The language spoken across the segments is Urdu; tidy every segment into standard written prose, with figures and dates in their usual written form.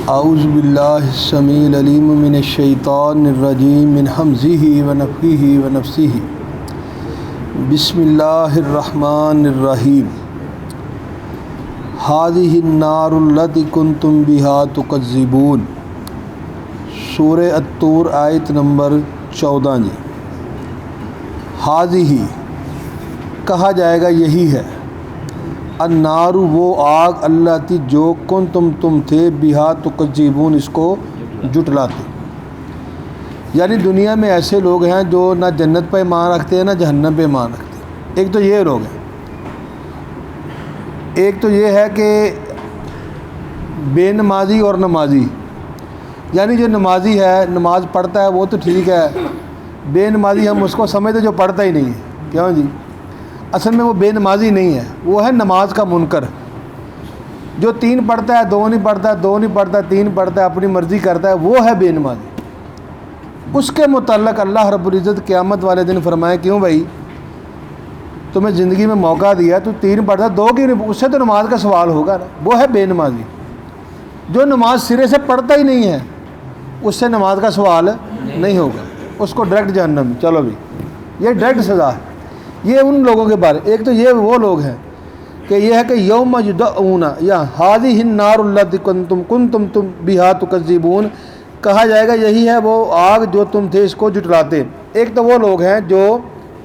اعوذ باللہ السمیع العلیم من الشیطان الرجیم من حمزہ ونفخہ ونفثہ بسم اللہ الرحمن الرحیم ھذہ النار التی کنتم بہا تکذبون۔ سورہ الطور آیت نمبر 14 جی۔ ھذہ کہا جائے گا یہی ہے، النار وہ آگ، اللہ تی جو تم تھے بہا تکذبون اس کو جھٹلاتے۔ یعنی دنیا میں ایسے لوگ ہیں جو نہ جنت پہ ایمان رکھتے ہیں نہ جہنم پہ ایمان رکھتے ہیں۔ ایک تو یہ لوگ ہیں، ایک تو یہ ہے کہ بے نمازی اور نمازی، یعنی جو نمازی ہے نماز پڑھتا ہے وہ تو ٹھیک ہے، بے نمازی ہم اس کو سمجھتے جو پڑھتا ہی نہیں ہے۔ کیوں جی؟ اصل میں وہ بے نمازی نہیں ہے، وہ ہے نماز کا منکر، جو 3 پڑھتا ہے 2 نہیں پڑھتا، 2 نہیں پڑھتا 3 پڑھتا ہے، اپنی مرضی کرتا ہے، وہ ہے بے نمازی۔ اس کے متعلق اللہ رب العزت قیامت والے دن فرمائے، کیوں بھائی تمہیں زندگی میں موقع دیا تو 3 پڑھتا 2 کی نہیں، اس سے تو نماز کا سوال ہوگا نا۔ وہ ہے بے نمازی، جو نماز سرے سے پڑھتا ہی نہیں ہے اس سے نماز کا سوال نہیں ہوگا، اس کو ڈائریکٹ جہنم۔ چلو بھی یہ ڈائریکٹ سزا ہے۔ یہ ان لوگوں کے بارے، ایک تو یہ وہ لوگ ہیں کہ یہ ہے کہ یوم یدعون یا ھذہ النار التی کنتم بہا تکذبون، کہا جائے گا یہی ہے وہ آگ جو تم تھے اس کو جھٹلاتے۔ ایک تو وہ لوگ ہیں جو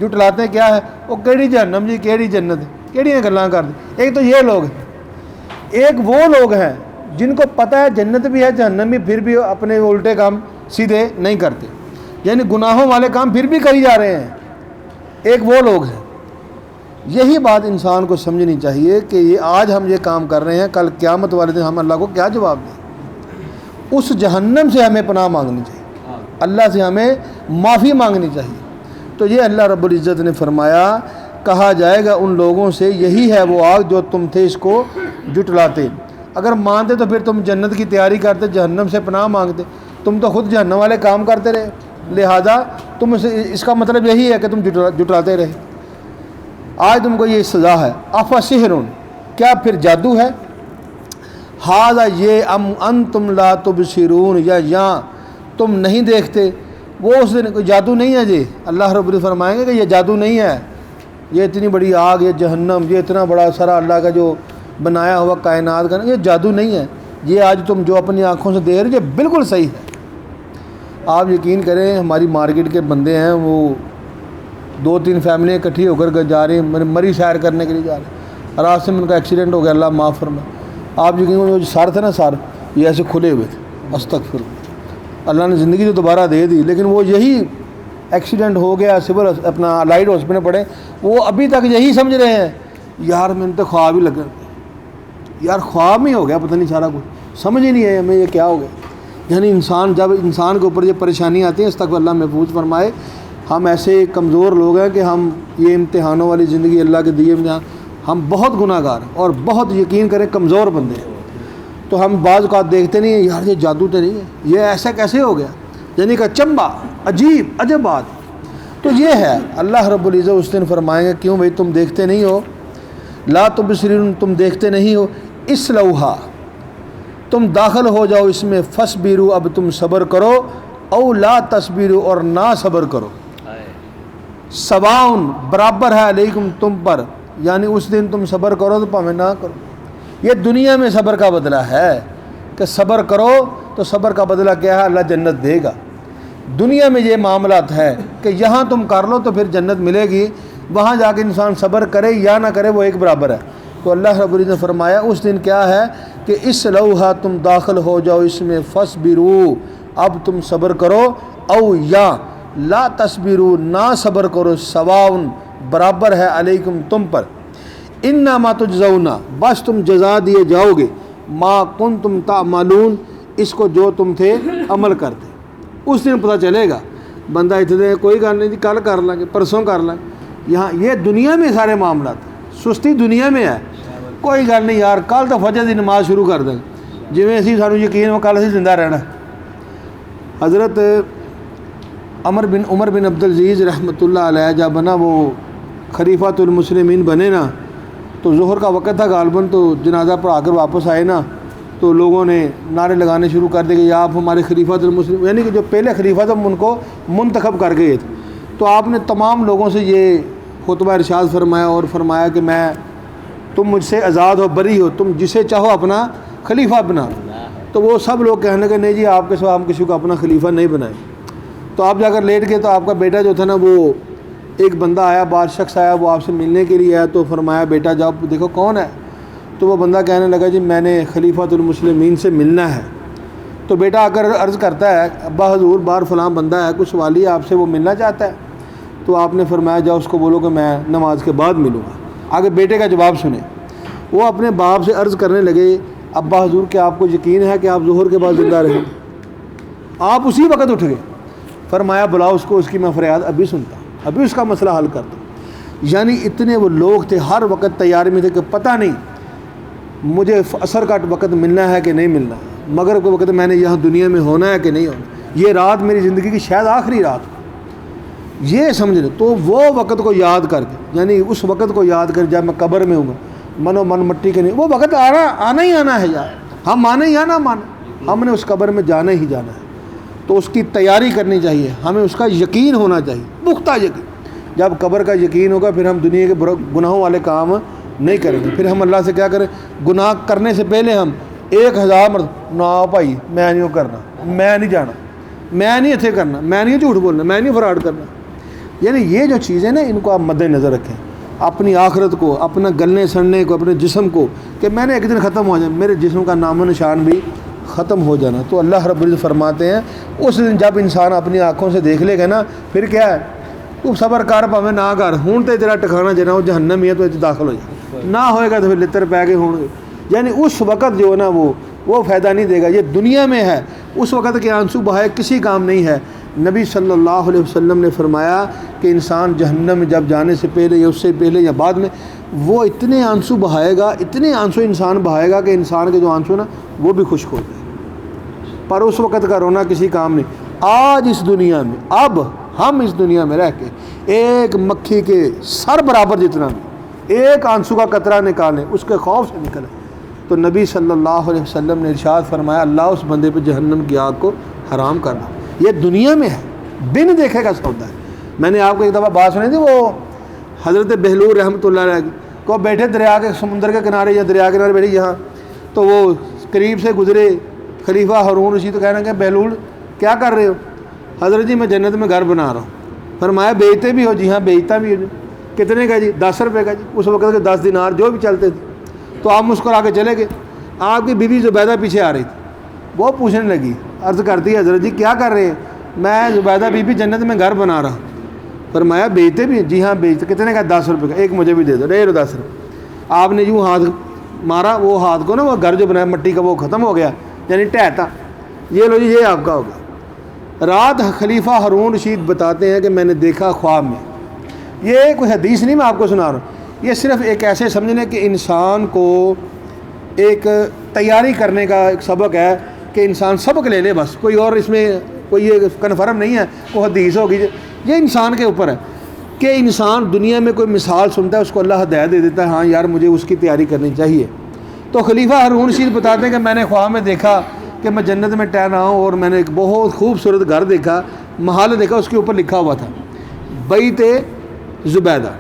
جھٹلاتے ہیں، کیا ہے وہ کیڑی جہنم جی کیڑی جنت کیڑی گلاں کرتے۔ ایک تو یہ لوگ ہیں، ایک وہ لوگ ہیں جن کو پتہ ہے جنت بھی ہے جہنم بھی، پھر بھی اپنے الٹے کام سیدھے نہیں کرتے، یعنی گناہوں والے کام پھر بھی کری جا رہے ہیں۔ ایک وہ لوگ ہیں۔ یہی بات انسان کو سمجھنی چاہیے کہ یہ آج ہم یہ کام کر رہے ہیں، کل قیامت والے دن ہم اللہ کو کیا جواب دیں۔ اس جہنم سے ہمیں پناہ مانگنی چاہیے، اللہ سے ہمیں معافی مانگنی چاہیے۔ تو یہ اللہ رب العزت نے فرمایا، کہا جائے گا ان لوگوں سے یہی ہے وہ آگ جو تم تھے اس کو جھٹلاتے۔ اگر مانتے تو پھر تم جنت کی تیاری کرتے، جہنم سے پناہ مانگتے۔ تم تو خود جہنم والے کام کرتے رہے، لہذا تم اس کا مطلب یہی ہے کہ تم جھٹلاتے رہے۔ آج تم کو یہ سزا ہے۔ افسحر، کیا پھر جادو ہے؟ ھذا یہ، ام انتم لا تبصرون، یا تم نہیں دیکھتے۔ وہ اس دن کوئی جادو نہیں ہے جی، اللہ رب العزت فرمائیں گے کہ یہ جادو نہیں ہے، یہ اتنی بڑی آگ، یہ جہنم، یہ اتنا بڑا سارا اللہ کا جو بنایا ہوا کائنات کا، یہ جادو نہیں ہے۔ یہ آج تم جو اپنی آنکھوں سے دیکھ رہے یہ بالکل صحیح ہے۔ آپ یقین کریں، ہماری مارکیٹ کے بندے ہیں، وہ 2-3 فیملیاں اکٹھی ہو کر جا رہی ہیں، مری سیر کرنے کے لیے جا رہے ہیں، راستے میں ان کا ایکسیڈنٹ ہو گیا، اللہ معاف فرمائے۔ آپ یقین کریں، جو سر تھے نا، سر یہ ایسے کھلے ہوئے تھے، استغفر، اللہ نے زندگی تو دوبارہ دے دی، لیکن وہ یہی ایکسیڈنٹ ہو گیا، سول اپنا الائڈ ہاسپٹل پڑے، وہ ابھی تک یہی سمجھ رہے ہیں یار میں نے تو خواب ہی لگا، یار خواب میں ہو گیا، پتہ نہیں سارا کچھ سمجھ ہی نہیں ہے ہمیں یہ کیا ہو گیا۔ یعنی انسان جب انسان کے اوپر یہ پریشانی آتی ہے، استغفر اللہ محفوظ فرمائے، ہم ایسے کمزور لوگ ہیں کہ ہم یہ امتحانوں والی زندگی اللہ کے دیے امتحان، ہم بہت گناہ گار اور بہت یقین کریں کمزور بندے ہیں، تو ہم بعض اوقات دیکھتے نہیں ہیں یار یہ جادو تو نہیں ہے، یہ ایسا کیسے ہو گیا، یعنی کہ چمبا عجیب بات۔ تو یہ ہے اللہ رب العزت اس دن فرمائیں گے، کیوں بھائی تم دیکھتے نہیں ہو، لا تبصرون، تم دیکھتے نہیں ہو، اسلوہا، تم داخل ہو جاؤ اس میں، فصبروا، اب تم صبر کرو، او لا تصبروا، اور نہ صبر کرو، سواؤن، برابر ہے، علیکم، تم پر، یعنی اس دن تم صبر کرو تو پاویں نہ کرو۔ یہ دنیا میں صبر کا بدلہ ہے کہ صبر کرو تو صبر کا بدلہ کیا ہے، اللہ جنت دے گا۔ دنیا میں یہ معاملات ہے کہ یہاں تم کر لو تو پھر جنت ملے گی، وہاں جا کے انسان صبر کرے یا نہ کرے وہ ایک برابر ہے۔ تو اللہ رب العزت نے فرمایا اس دن کیا ہے کہ اس لوحہ، تم داخل ہو جاؤ اس میں، فصبروا، اب تم صبر کرو، او یا لا تصبروا، نہ صبر کرو، سواؤن، برابر ہے، علیکم، تم پر، انما تجزون، بس تم جزا دیے جاؤ گے، ما کنتم تعملون، اس کو جو تم تھے عمل کرتے۔ اس دن پتہ چلے گا، بندہ اتنے کوئی گل نہیں جی، کل کر لیں گے، پرسوں کر لیں گے، یہاں یہ دنیا میں سارے معاملات، سستی دنیا میں ہے، کوئی گل نہیں یار کل تو فجر دی نماز شروع کر دیں، جویں اسی سانوں یقین ہو کل اسی زندہ رہنا۔ حضرت عمر بن عبدالعزیز رحمۃ اللہ علیہ جب نا وہ خلیفۃ المسلمین بنے نا، تو ظہر کا وقت تھا غالباً، تو جنازہ پڑھا کر واپس آئے نا، تو لوگوں نے نعرے لگانے شروع کر دیے کہ آپ ہمارے خلیفۃ المسلم، یعنی کہ جو پہلے خلیفہ تھے ان کو منتخب کر گئے تھے۔ تو آپ نے تمام لوگوں سے یہ خطبہ ارشاد فرمایا اور فرمایا کہ تم مجھ سے آزاد ہو، بری ہو، تم جسے چاہو اپنا خلیفہ بنا۔ تو وہ سب لوگ کہنے کہ نہیں جی آپ کے سوا ہم کسی کو اپنا خلیفہ نہیں بنائیں۔ تو آپ جا کر لیٹ گئے تو آپ کا بیٹا جو تھا نا، وہ ایک بندہ آیا، بعض شخص آیا، وہ آپ سے ملنے کے لیے آیا، تو فرمایا بیٹا جاؤ دیکھو کون ہے۔ تو وہ بندہ کہنے لگا جی میں نے خلیفۃ المسلمین سے ملنا ہے۔ تو بیٹا آ کر عرض کرتا ہے ابا حضور بار فلاں بندہ ہے، کچھ والی آپ سے، وہ ملنا چاہتا ہے۔ تو آپ نے فرمایا جاؤ اس کو بولو کہ میں نماز کے بعد ملوں گا۔ آگے بیٹے کا جواب سنیں۔ وہ اپنے باپ سے عرض کرنے لگے ابا حضور کیا آپ کو یقین ہے کہ آپ ظہر کے بعد زندہ رہیں؟ آپ اسی وقت اٹھ گئے۔ فرمایا بلاؤ اس کو، اس کی میں فریاد ابھی سنتا ہوں، ابھی اس کا مسئلہ حل کرتا ہوں۔ یعنی اتنے وہ لوگ تھے، ہر وقت تیاری میں تھے کہ پتہ نہیں مجھے عصر کا وقت ملنا ہے کہ نہیں ملنا، مغرب کے وقت میں نے یہاں دنیا میں ہونا ہے کہ نہیں ہونا، یہ رات میری زندگی کی شاید آخری رات ہو، یہ سمجھ لیں۔ تو وہ وقت کو یاد کر کے، یعنی اس وقت کو یاد کر جب میں قبر میں ہوں گا، من مٹی کے نہیں، وہ وقت آنا ہی آنا ہے یار، ہم مانے یا نہ مانے، ہم نے اس قبر میں جانا ہی جانا ہے۔ تو اس کی تیاری کرنی چاہیے، ہمیں اس کا یقین ہونا چاہیے، پختہ یقین۔ جب قبر کا یقین ہوگا پھر ہم دنیا کے گناہوں والے کام نہیں کریں گے۔ پھر ہم اللہ سے کیا کریں؟ گناہ کرنے سے پہلے ہم 1000 مرتبہ نہ بھائی میں نہیں کرنا، میں نہیں جانا، میں نہیں ایسے کرنا، میں نہیں جھوٹ بولنا، میں نہیں فراڈ کرنا۔ یعنی یہ جو چیزیں نا ان کو آپ مد نظر رکھیں، اپنی آخرت کو، اپنا گلنے سڑنے کو، اپنے جسم کو، کہ میں نے ایک دن ختم ہو جائے، میرے جسم کا نام و نشان بھی ختم ہو جانا۔ تو اللہ رب العزت فرماتے ہیں اس دن جب انسان اپنی آنکھوں سے دیکھ لے گا نا، پھر کیا ہے؟ تو صبر کر پاویں نہ کر، ہوں تو تیرا ٹکانا جنا وہ جہنم ہی ہے، تو داخل ہو جائے، نہ ہوئے گا تو پھر لتر پہ کے ہوں گے۔ یعنی اس وقت جو ہے نا وہ فائدہ نہیں دے گا، یہ دنیا میں ہے، اس وقت کے آنسو بہائے کسی کام نہیں ہے۔ نبی صلی اللہ علیہ وسلم نے فرمایا کہ انسان جہنم میں جب جانے سے پہلے یا اس سے پہلے یا بعد میں وہ اتنے آنسو بہائے گا، اتنے آنسو انسان بہائے گا کہ انسان کے جو آنسو نا وہ بھی خشک ہو جائے، پر اس وقت کا رونا کسی کام نہیں۔ آج اس دنیا میں، اب ہم اس دنیا میں رہ کے ایک مکھی کے سر برابر جتنا بھی ایک آنسو کا قطرہ نکالیں، اس کے خوف سے نکلے، تو نبی صلی اللہ علیہ وسلم نے ارشاد فرمایا اللہ اس بندے پہ جہنم کی آگ کو حرام کرنا۔ یہ دنیا میں ہے، بن دیکھے کا سودا ہے۔ میں نے آپ کو ایک دفعہ بات سنی تھی، وہ حضرت بہلول رحمۃ اللہ علیہ کو بیٹھے دریا کے، سمندر کے کنارے یا دریا کے کنارے بیٹھے یہاں، تو وہ قریب سے گزرے خلیفہ ہارون رشید، تو کہنا کہ بہلول کیا کر رہے ہو؟ حضرت جی میں جنت میں گھر بنا رہا ہوں۔ فرمایا بیچتے بھی ہو؟ جی ہاں بیچتا بھی ہو۔ کتنے کا جی؟ 10 روپے کا جی۔ اس وقت کے 10 دینار جو بھی چلتے تھے۔ تو آپ مسکرا کے چلے گئے۔ آپ کی بیوی زبیدہ پیچھے آ رہی تھی، وہ پوچھنے لگی، عرض کرتی ہے حضرت جی کیا کر رہے ہیں؟ میں زبیدہ بیوی جنت میں گھر بنا رہا ہوں۔ فرمایا بیچتے بھی؟ جی ہاں بیچتے۔ کتنے کا؟ 10 روپے کا۔ ایک مجھے بھی دے دو، لے لو 10 روپے۔ آپ نے یوں ہاتھ مارا، وہ ہاتھ کو نا وہ گھر جو بنایا مٹی کا وہ ختم ہو گیا، یعنی ٹہتا۔ یہ لو جی یہ آپ کا ہوگا۔ رات خلیفہ ہارون رشید بتاتے ہیں کہ میں نے دیکھا خواب میں، یہ کوئی حدیث نہیں میں آپ کو سنا رہا ہوں، یہ صرف ایک ایسے سمجھ لیں کہ انسان کو ایک تیاری کرنے کا ایک سبق ہے کہ انسان سبق لے لے بس، کوئی اور اس میں کوئی یہ کنفرم نہیں ہے وہ حدیث ہوگی، یہ انسان کے اوپر ہے کہ انسان دنیا میں کوئی مثال سنتا ہے اس کو اللہ ہدایت دے دیتا ہے، ہاں یار مجھے اس کی تیاری کرنی چاہیے۔ تو خلیفہ ہارون رشید بتاتے ہیں کہ میں نے خواب میں دیکھا کہ میں جنت میں ٹہل رہا ہوں اور میں نے ایک بہت خوبصورت گھر دیکھا، محل دیکھا، اس کے اوپر لکھا ہوا تھا بیت زبیدہ۔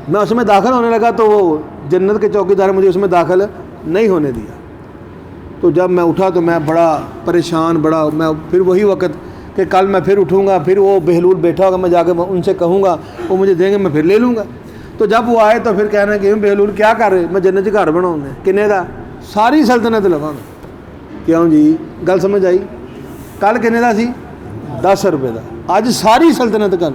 میں اس میں داخل ہونے لگا تو وہ جنت کے چوکیدار مجھے اس میں داخل نہیں ہونے دیا۔ تو جب میں اٹھا تو میں بڑا پریشان، میں پھر وہی وقت کہ کل میں پھر اٹھوں گا، پھر وہ بہلول بیٹھا ہوگا، میں جا کے ان سے کہوں گا، وہ مجھے دیں گے، میں پھر لے لوں گا۔ تو جب وہ آئے تو پھر کہنا کہ بہلول کیا کر رہے؟ میں جنت گھر بناؤں گا۔ کنے دا؟ ساری سلطنت لگاؤں گا۔ کیوں جی گل سمجھ آئی؟ کل کنے دا سی؟ 10 روپے دا، آج ساری سلطنت کا۔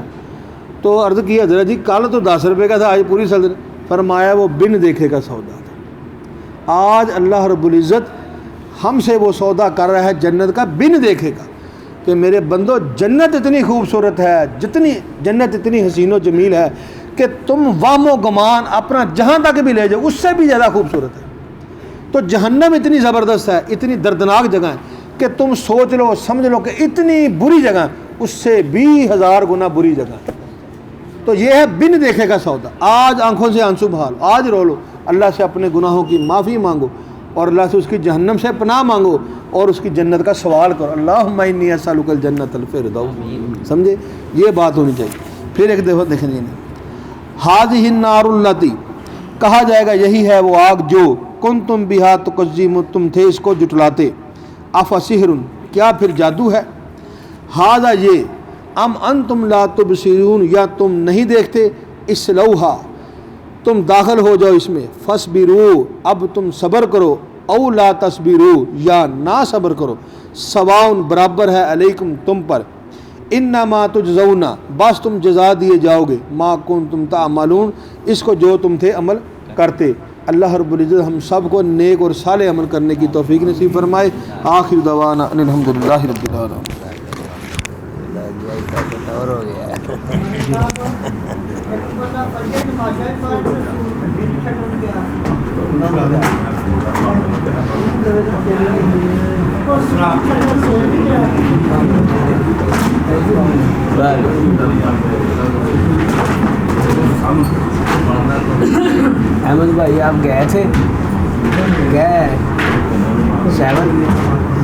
تو عرض کی حضرت جی کل تو 10 روپے کا تھا، آج پوری سلطنت۔ فرمایا وہ بن دیکھے کا سودا تھا۔ آج اللہ رب العزت ہم سے وہ سودا کر رہا ہے جنت کا بن دیکھے کا، کہ میرے بندو جنت اتنی خوبصورت ہے، جنت اتنی حسین و جمیل ہے کہ تم وہم و گمان اپنا جہاں تک بھی لے جاؤ اس سے بھی زیادہ خوبصورت ہے۔ تو جہنم اتنی زبردست ہے، اتنی دردناک جگہ ہے کہ تم سوچ لو، سمجھ لو کہ اتنی بری جگہ اس سے بھی 1000 گنا بری جگہ ہے۔ تو یہ ہے بن دیکھے کا سودا۔ آج آنکھوں سے آنسو بہا لو، آج رو لو، اللہ سے اپنے گناہوں کی معافی مانگو، اور اللہ سے اس کی جہنم سے پناہ مانگو اور اس کی جنت کا سوال کرو، اللہم انی اسألک الجنۃ الفردوس، سمجھے؟ یہ بات ہونی چاہیے۔ پھر ایک دفعہ دیکھیں گے، ھذہ النار التی، کہا جائے گا یہی ہے وہ آگ جو کنتم بہا تکذبون، تم تھے اس کو جٹلاتے، افسحر، کیا پھر جادو ہے، ھذا یہ، ام انتم لا تبصرون، یا تم نہیں دیکھتے، اصلوہا، تم داخل ہو جاؤ اس میں، فاصبروا، اب تم صبر کرو، او لا تصبروا، یا نہ صبر کرو، سواء برابر ہے، علیکم تم پر، انما تجزون، بس تم جزا دیے جاؤ گے، ما کنتم تعملون، اس کو جو تم تھے عمل کرتے۔ اللہ رب العزت ہم سب کو نیک اور صالح عمل کرنے کی توفیق نصیب فرمائے۔ آخر دعوانا ان الحمدللہ رب العالمین۔ اور ہو گیا احمد بھائی آپ گئے تھے، گئے 7